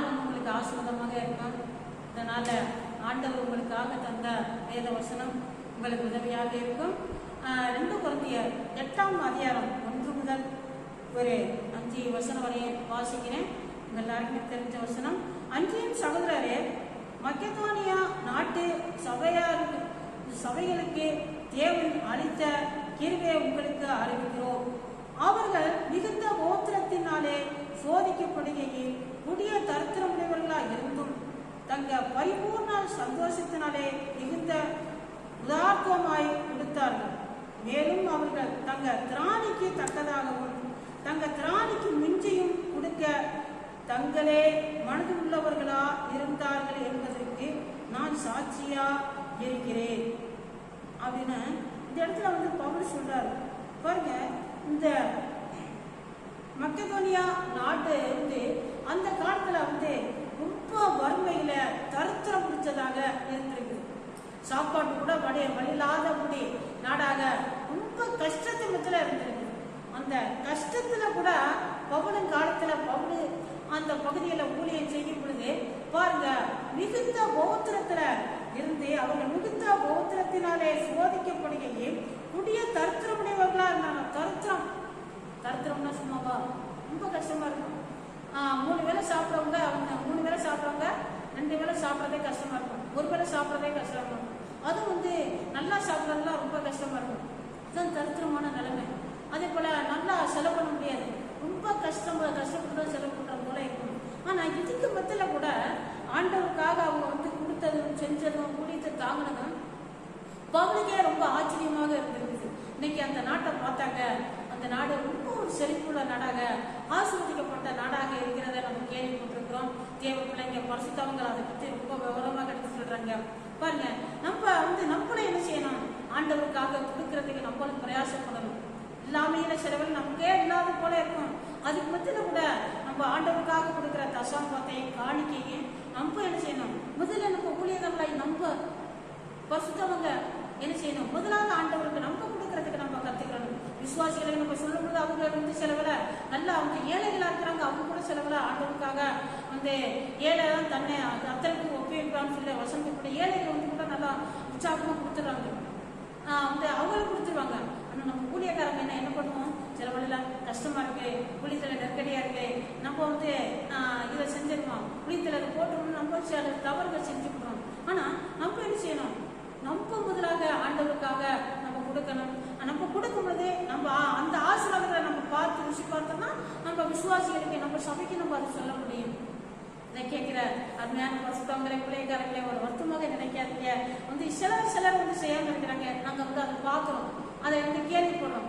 நாள் வந்து உங்களுக்கு ஆசீர்வாதமாக இருக்கும். இதனால ஆண்டவர் உங்களுக்காக தந்த வேத வசனம் உங்களுக்கு உதவியாக இருக்கும். 2 கொரிந்தியர் 8ஆம் அதிகாரம் 1 முதல் ஒரு 5 வசனம் வரை வாசிக்கிறேன். உங்கள் எல்லாருக்குமே தெரிஞ்ச வசனம். அன்றியும் சகோதரரே, மக்கெதோனியா நாட்டு சபைகளுக்கு தேவன் அளித்த கிருபையை உங்களுக்கு அறிவிக்கிறோம். அவர்கள் மிகுந்த கோத்திரத்தினாலே சோதிக்கப்படுகையில் புதிய தரித்திரமுடையவர்களாக இருந்தும் தங்க பரிபூர்ண சந்தோஷத்தினாலே மிகுந்த உதார்த்தமாய் கொடுத்தார்கள். மேலும் அவர்கள் தங்க திராணிக்கு தக்கதாகவும் தங்க திராணிக்கு மிஞ்சியும் கொடுக்க தங்களே மனது உள்ளவர்களா இருந்தார்கள் என்பதற்கு நான் சாட்சியா இருக்கிறேன் அப்படின்னு இந்த இடத்துல வந்து பவுல் சொல்றாரு. பாருங்க, இந்த மக்கெதோனியா நாடு வந்து அந்த காலத்துல வந்து ரொம்ப வறுமையில தரித்திரம் பிடிச்சதாக இருந்திருக்கு. சாப்பாடு கூட வழியில்லாத முடி நாடாக ரொம்ப கஷ்டத்து மத்தில இருந்திருக்கு. அந்த கஷ்டத்துல கூட பவுலின் காலத்துல பவுல் அந்த பகுதியில ஊழியம் செய்யும் பொழுது பாருங்க, மிகுந்த கோத்திரத்துல இருந்து அவர்கள் மிகுந்த கோத்திரத்தினாலே சோதிக்கப்படுகையில் புதிய தரித்திரமுடையவர்களா இருந்தாங்க. தரித்திரம்னா சும்மாவா? ரொம்ப கஷ்டமா இருக்கும். 3 வேளை சாப்பிட்றவங்க, அவங்க 3 வேளை சாப்பிட்றவங்க 2 வேளை சாப்பிட்றதே கஷ்டமா இருக்கும். 1 வேளை சாப்பிட்றதே கஷ்டமா இருக்கும். அதுவும் வந்து நல்லா சாப்பிட்றதுலாம் ரொம்ப கஷ்டமா இருக்கும். இதுதான் தரித்திரமான நிலைமை. அதே போல நல்லா செலவு பண்ண முடியாது. ரொம்ப கஷ்டப்பட்டு செலவு பண்ற போல இருக்கும். ஆனா இதுக்கு மத்தியில கூட ஆண்டவருக்காக அவங்க வந்து கொடுத்ததும் செஞ்சதும் குடித்து தாங்கினதும் பவுலுக்கே ரொம்ப ஆச்சரியமாக இருந்திருக்குது. இன்னைக்கு அந்த நாட்டை பார்த்தாங்க, அந்த நாடு ரொம்ப ஒரு செழிப்புள்ள நாடாக, ஆசீர்வதிக்கப்பட்ட நாடாக இருக்கிறத நம்ம கேள்விப்பட்டிருக்கிறோம். தேவ பிள்ளைங்க பரிசுத்தவங்க அதை பத்தி ரொம்ப விவரமாக எடுத்து சொல்றாங்க. பாருங்க, நம்மளும் என்ன செய்யணும்? ஆண்டவருக்காக கொடுக்கறதுக்கு நம்மளும் பிரயாசப்படணும். இல்லாமையில செலவில் நமக்கே இல்லாத போல இருக்கும். அதுக்கு மத்தியில கூட நம்ம ஆண்டவருக்காக கொடுக்குற தசாம்பத்தையும் காணிக்கையும் நம்ம என்ன செய்யணும்? முதல்ல நம்ம ஊழியர்களை நம்ம பரிசுத்தவங்க என்ன செய்யணும்? முதலாவது ஆண்டவருக்கு நம்ம கொடுக்கறதுக்கு நம்ம கத்துக்கணும். விசுவாசிகளை நம்ம சொல்லும் போது அவங்க வந்து செலவுல நல்லா அவங்க ஏழைகளா இருக்கிறாங்க, அவங்க கூட செலவுல ஆண்டவருக்காக வந்து ஏழை தான் தன்னை அத்தனைக்கு ஒப்பிப்பான்னு சொல்லி வசந்தப்பட்ட ஏழைகள் வந்து கூட நல்லா உற்சாகமா கொடுத்துடுறாங்க. வந்து அவங்களும் கொடுத்துருவாங்க. ஆனால் நம்ம ஊழியக்காரங்க என்ன பண்ணுவோம்? சிலவழில கஷ்டமா இருக்கு, புளித்தலை நெருக்கடியா இருக்கு, நம்ம வந்து இதை செஞ்சிருவோம், புளித்தலை போட்டுருவோம், நம்ம சில தவறுகள் செஞ்சுக்கிறோம். ஆனா நம்ம என்ன செய்யணும்? நம்ம முதலாக ஆண்டவருக்காக நம்ம கொடுக்கணும். நம்ம கொடுக்கும் பொழுது நம்ம அந்த ஆசீர்வாதங்களை நம்ம பார்த்து ருசி பார்த்தோம்னா நம்ம விசுவாசிகளுக்கு நம்ம சபைக்கு நம்ம அதை சொல்ல முடியும். இதை கேட்கிற அருமையான பரிசுத்தவங்களை பிள்ளைக்காரங்களே ஒரு வருத்தமாக நினைக்காதீங்க. வந்து சிலர் வந்து செய்யாம இருக்கிறாங்க. நாங்க வந்து அதை பார்க்கிறோம், அதை வந்து கேள்விப்படுறோம்,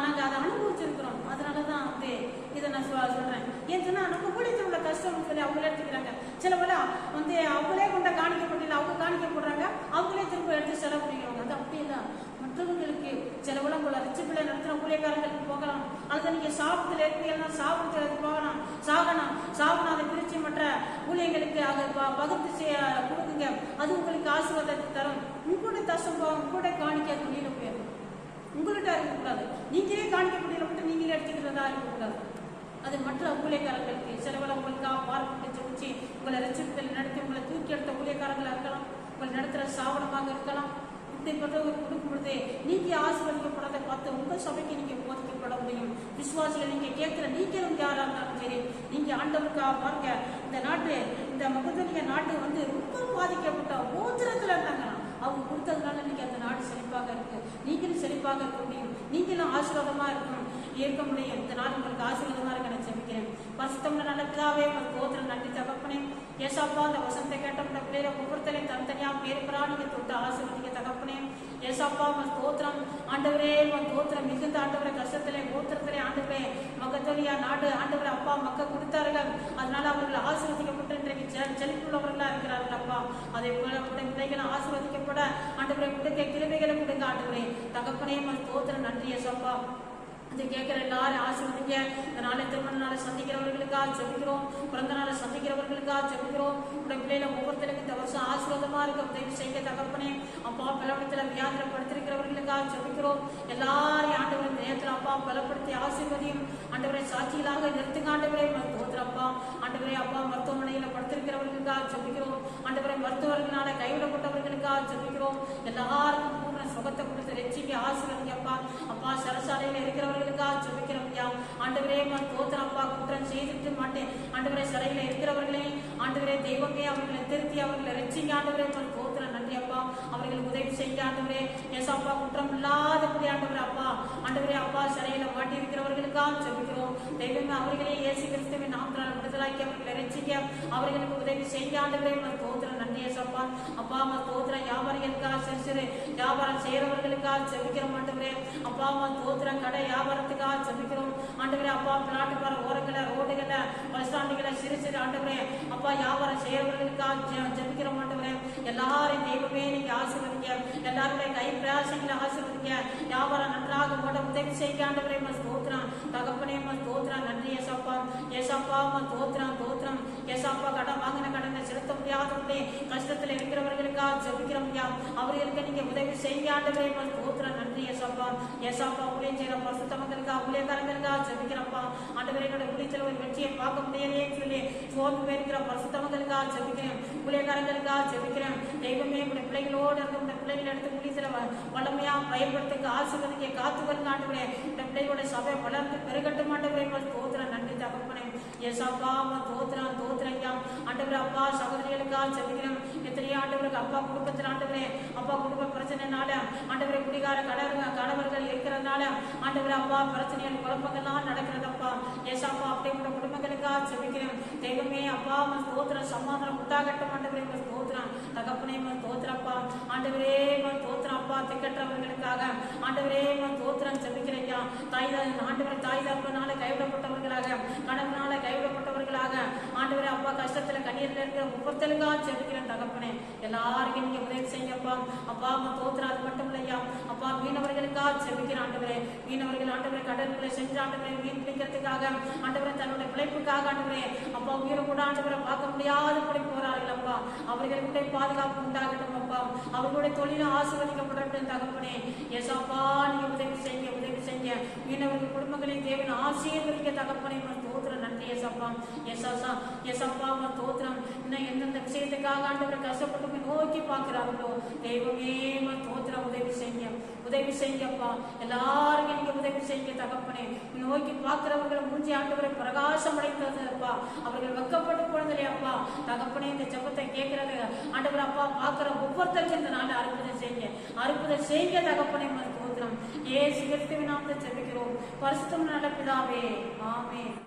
நாங்க அதை அனுபவிச்சிருக்கிறோம். அதனாலதான் வந்து இதை நான் சொல்றேன். ஏன்னு சொன்னா நம்ம ஊழியத்தில் உள்ள கஷ்டம் சொல்லி அவங்களே எடுத்துக்கிறாங்க. சிலவெல்ல வந்து அவங்களே கொண்ட காணிக்கப்பட்டில அவங்க காணிக்கப்படுறாங்க, அவங்களே திரும்ப எடுத்து செலவு பண்ணிக்கிறாங்க. அது அப்படி இல்லை. மற்றவர்களுக்கு சிலவெல்லாம் போல ரிச்சு பிள்ளை நடத்துற ஊழியக்காரங்களுக்கு போகலாம், அல்லது நீங்க சாப்பிட்டு இருப்பீங்கன்னா சாப்பிட்டு போகலாம், சாகணும் அதை பிரிச்சு மற்ற ஊழியர்களுக்கு அதை பகிர்ந்து கொடுக்குங்க. அது உங்களுக்கு ஆசீர்வாதத்தை தரும். உங்களுடைய தசம்பம் உங்களுடைய காணிக்க அது வெளியில போயிடும். உங்கள்கிட்ட இருக்கக்கூடாது. நீங்களே காணிக்கப்பட்டியல மட்டும் நீங்களே எடுத்துக்கிறதா இருக்கக்கூடாது. அது மற்ற ஊழியக்காரர்களுக்கு சிலவெல்லாம் உங்களுக்காக பார்த்து ஜெபிச்சு உங்களை ரட்சிப்பில் நடத்தி உங்களை தூக்கி எடுத்த ஊழியக்காரங்களா இருக்கலாம், உங்களை நடத்துகிற சாவனமாக இருக்கலாம். இப்படிப்பட்டவர்கள் கொடுக்கும் பொழுது நீங்க ஆசீர்வதிக்கப்படாத பார்த்து உங்க சபைக்கு நீங்க போதிக்கப்பட முடியும். விசுவாசிகள் நீங்க கேட்கிற நீங்களும் யாரா இருந்தாலும் சரி, நீங்க ஆண்டவருக்காக பாருங்க. இந்த மக்கெதோனியா நாட்டு வந்து ரொம்ப பாதிக்கப்பட்ட கோத்திரத்துல இருந்தாங்க. அவங்க கொடுத்ததுனால இன்னைக்கு அந்த நாடு செழிப்பாக இருக்கு. நீங்களும் செழிப்பாக இருக்க முடியும், நீங்களும் ஆசீர்வாதமா இருக்க முடியும். இந்த நாடு உங்களுக்கு ஆசீர்வாதமா இருக்க நான் ஜெபிக்கிறேன். பரிசுத்தமுள்ள நல்ல பிதாவே, கோத்திரம் நன்றி தகப்பனே. ஏசாப்பா, அந்த வசனத்தை கேட்ட பிள்ளைகளை ஒவ்வொருத்தரையும் தனித்தனியா பேர் பிராணிங்க தொட்டு ஆசீர்வதிக்க தகப்பனே. ஏசாப்பா, கோத்திரம் ஆண்டவரே, கோத்திரம் மிகுந்த ஆண்டவரை கஷ்டத்திலே கோத்திரத்திலே ஆண்டவரே மக்கெதோனியா நாடு ஆண்டவரை அப்பா மக்கள் கொடுத்தார்கள். அதனால அவர்கள் ஆசீர்வதிக்கப்பட்டு இன்றைக்கு செழிப்புள்ளவர்களா இருக்கிறார்கள். அப்பா, அதே போல பிள்ளைகளை ஆசீர்வதிக்கப்பட ஆண்டவரை கொடுக்க கிருபைகளை கொடுங்க ஆண்டவரே தகப்பனே. கோத்திரம் நன்றி ஏசாப்பா. இதை கேட்கிற எல்லாரும் ஆசீர்வதிங்க. இந்த நாளை திருமண நாளை சந்திக்கிறவர்களுக்காக ஜெபிக்கிறோம், பிறந்த நாளை சந்திக்கிறவர்களுக்காக ஜெபிக்கிறோம். உடைய பிள்ளைகளை ஒவ்வொருத்தருக்கு இந்த வருஷம் ஆசீர்வாதமா இருக்க உதவி செய்ய தகப்பனே. அப்பா, பலவீனத்துல வியாதிரப்படுத்திருக்கிறவர்களுக்காக ஜெபிக்கிறோம். எல்லாரையும் ஆண்டவரை நேரத்தில் அப்பா பலப்படுத்தி ஆசீர்வதியும் ஆண்டவரை சாட்சிகளாக நிறுத்துங்க ஆண்டவரை. தோத்திரப்பா ஆண்டவரே அப்பா மருத்துவமனையில படுத்திருக்கிறவர்களுக்காக ஜெபிக்கிறோம். ஆண்டவரே மருத்துவர்களால கைவிடப்பட்டவர்களுக்காக ஜெபிக்கிறோம். எல்லாருக்கும் பூர்ண சுகத்தை கொடுத்து ரட்சிக்க ஆசீர்வதிங்க அப்பா. அப்பா சிறைச்சாலையில இருக்கிறவர்களுக்காக ஜெபிக்கிறோம் ஐயா. ஆண்டவரே தோத்திரம் அப்பா. குற்றம் செய்துட்டு மாட்டேன் ஆண்டவரே. சிறையில இருக்கிறவர்களே ஆண்டவரே தெய்வமே அவர்களை திருத்தி அவர்களை ரட்சிங்க ஆண்டவரே. தோத்திரம் நன்றி அப்பா. அவர்களுக்கு உதவி செய்ய ஆண்டவரே. ஏசப்பா குற்றம் இல்லாதபடி ஆண்டவரே அப்பா. ஆண்டவரே அப்பா சிறையில மாட்டி இருக்கிறவர்களுக்காக ஜெபிக்கிறோம். தெய்வமே அவர்களே இயேசு கிறிஸ்துவின் நாமத்தால் விடுதலாக்கி அவர்களை ரட்சிக்க அவர்களுக்கு உதவி செய்ய ஆண்டவரே. தோத்திரம் நன்றி ஏசப்பா. அப்பா தோத்திரம் வியாபாரிகளுக்காக சிறு சிறு வியாபாரம் செய்யறவர்களுக்காக ஜெபிக்கிறோம் ஆண்டவரே. அப்பா தோத்திரம் கடை வியாபாரத்துக்காக ஜெபிக்கிறோம் ஆண்டவரே. அப்பா பிளாட்டுப்பார ஓரங்களை ரோடுகளை பஸ் ஸ்டாண்டுகளை சிறு சிறு ஆண்டவரே அப்பா வியாபாரம் செய்யறவர்களுக்காக ஜெபிக்கிறோம் ஆண்டவரே. எல்லாரையும் தெய்வமே நீங்க ஆசீர்வதிங்க. எல்லாருடைய கை பிரயாசங்களை ஆசீர்வதிங்க. வியாபாரம் நன்றாக ஓட உதவி செய்ய ஆண்டவரே. தோத்திரம் தகப்பனே தோத்திரம் நன்றி ஏசப்பா. ஏசப்பா தோத்திரம் தோத்திரம் ஏசப்பா. கடன் வாங்கின கடனை செலுத்த முடியாதபடி கஷ்டத்துல இருக்கிறவர்களுக்காக ஜெபிக்கிறோம் ஐயா. அவர்களுக்கு நீங்க உதவி செய்ய ஆண்டவரே. தோத்திரம் நன்றி ஏசப்பா. ஏசப்பா ஊழியம் செய்யற பரிசுத்தவங்களுக்காக ஊழியக்காரங்களுக்காக ஜெபிக்கிறப்பா ஆண்டவரே. என்னோட ஊழியத்தில் ஒரு வெற்றியை பார்க்க முடியலையேன்னு சொல்லி சோர்ந்து போயிருக்கிற பரிசுத்தவங்களுக்காக ஜெபிக்கிறேன். ஊழியக்காரங்களுக்காக ஜெபிக்கிறேன். தெய்வமே உடைய பிள்ளைகளோடு இருக்க உடைய பிள்ளைகளை எடுத்து ஊழியத்தில் வளமையா பயன்படுத்துக்கு ஆசீர்வதிக்க காத்துவருக்கு ஆண்டவரே. உடைய பிள்ளைகளோட சபை வளர்ந்து பெருகட்டும் ஆண்டவரே. தோத்திரம் நன்றி தகப்பனே. ஏசப்பா தோத்திரம் தோத்திரம் ஐயா. ஆண்டவரே அப்பா சகோதரிகளுக்காக ஜெபிக்கிறேன். எத்தனையோ ஆண்டவருக்கு அப்பா குடும்பத்தில் ஆண்டவரே அப்பா குடும்ப பிரச்சனைனால ஆண்டவரை குடிகார கணவர்கள் இருக்கிறதுனால ஆண்டவரே அப்பா பிரச்சனைகள் குழப்பங்கள்லாம் நடக்கிறதப்பா. ஏசாப்பா அப்படிப்பட்ட குடும்பங்களுக்காக ஜெபிக்கிறேன். தெய்வமே அப்பா தோத்திரம் சமாதானம் உண்டாகட்டும் ஆண்டவரே. தோத்திரம் தகப்பனே தோத்திரப்பா ஆண்டவரே. தோத்திரம் அப்பா திக்கற்றவர்களுக்காக ஆண்டவரே தோத்திரம் ஜெபிக்கிறேன் ஐயா. ஆண்டவரை தாய் தகப்பனால கைவிடப்பட்டவர்களாக கணவனால கைவிடப்பட்டவர்களாக ஆண்டவரே அப்பா கஷ்டத்துல கண்ணீர்ல இருக்கிற ஒவ்வொருத்தருக்காக ஜெபிக்கிறேன் தகப்பனே. எல்லாருக்கும் நீங்க உதவி செய்யப்பா. அப்பா தோத்திரம் அது மட்டும் இல்லையா அப்பா. மீனவர்களுக்காக ஜெபிக்கிறேன் ஆண்டவரே. மீனவர்கள் ஆண்டவரை கடற்கரை சென்று ஆண்டவரை மீன் பிடிக்கிறதுக்காக ஆண்டவரை தன்னுடைய பிழைப்புக்காக ஆண்டவரே அப்பா உயிரை கூட ஆண்டவரை பார்க்க முடியாதபடி போறார்கள் அப்பா. அவர்களுடைய பாதுகாப்பு உண்டாகட்டும் அப்பா. அவர்களுடைய தொழிலும் ஆசீர்வதிக்கப்படட்டும் தகப்பனே. ஏசாப்பா நீங்க உதவி செய்ய உதவி செய்ய மீனவர்கள் குடும்பங்களின் தேவன் ஆசீர்வதிக்க தகப்பனே. தோத்திரம் நன்றி ஏசப்பா. ஏசாசா ஏசப்பா தோத்திரம். இன்னும் எந்தெந்த விஷயத்துக்காக ஆண்டவரை கஷ்டப்பட்டு நோக்கி பார்க்கிறார்களோ தெய்வமே தோத்திரம் உதவி செய்ய உதவி செய்யப்பா. எல்லாருக்கும் நீங்க உதவி செய்ய தகப்பனே. நோக்கி பார்க்கிறவர்கள் மூஞ்சி ஆண்டவரை பிரகாசம் அடைந்ததுப்பா. அவர்கள் வெக்கப்பட்டு போனதில்லை அப்பா தகப்பனே. இந்த ஜெபத்தை கேட்கிறது ஆண்டவர் அப்பா பார்க்கிற ஒவ்வொருத்தருக்கும் இந்த நாள் அற்புதம் செய்ய தகப்பனே. தோத்திரம் ஏசு கிறிஸ்துவின் நாமத்தில் ஜெபிக்கிறோம் பரிசுத்தம் நல்ல பிதாவே. ஆமென்.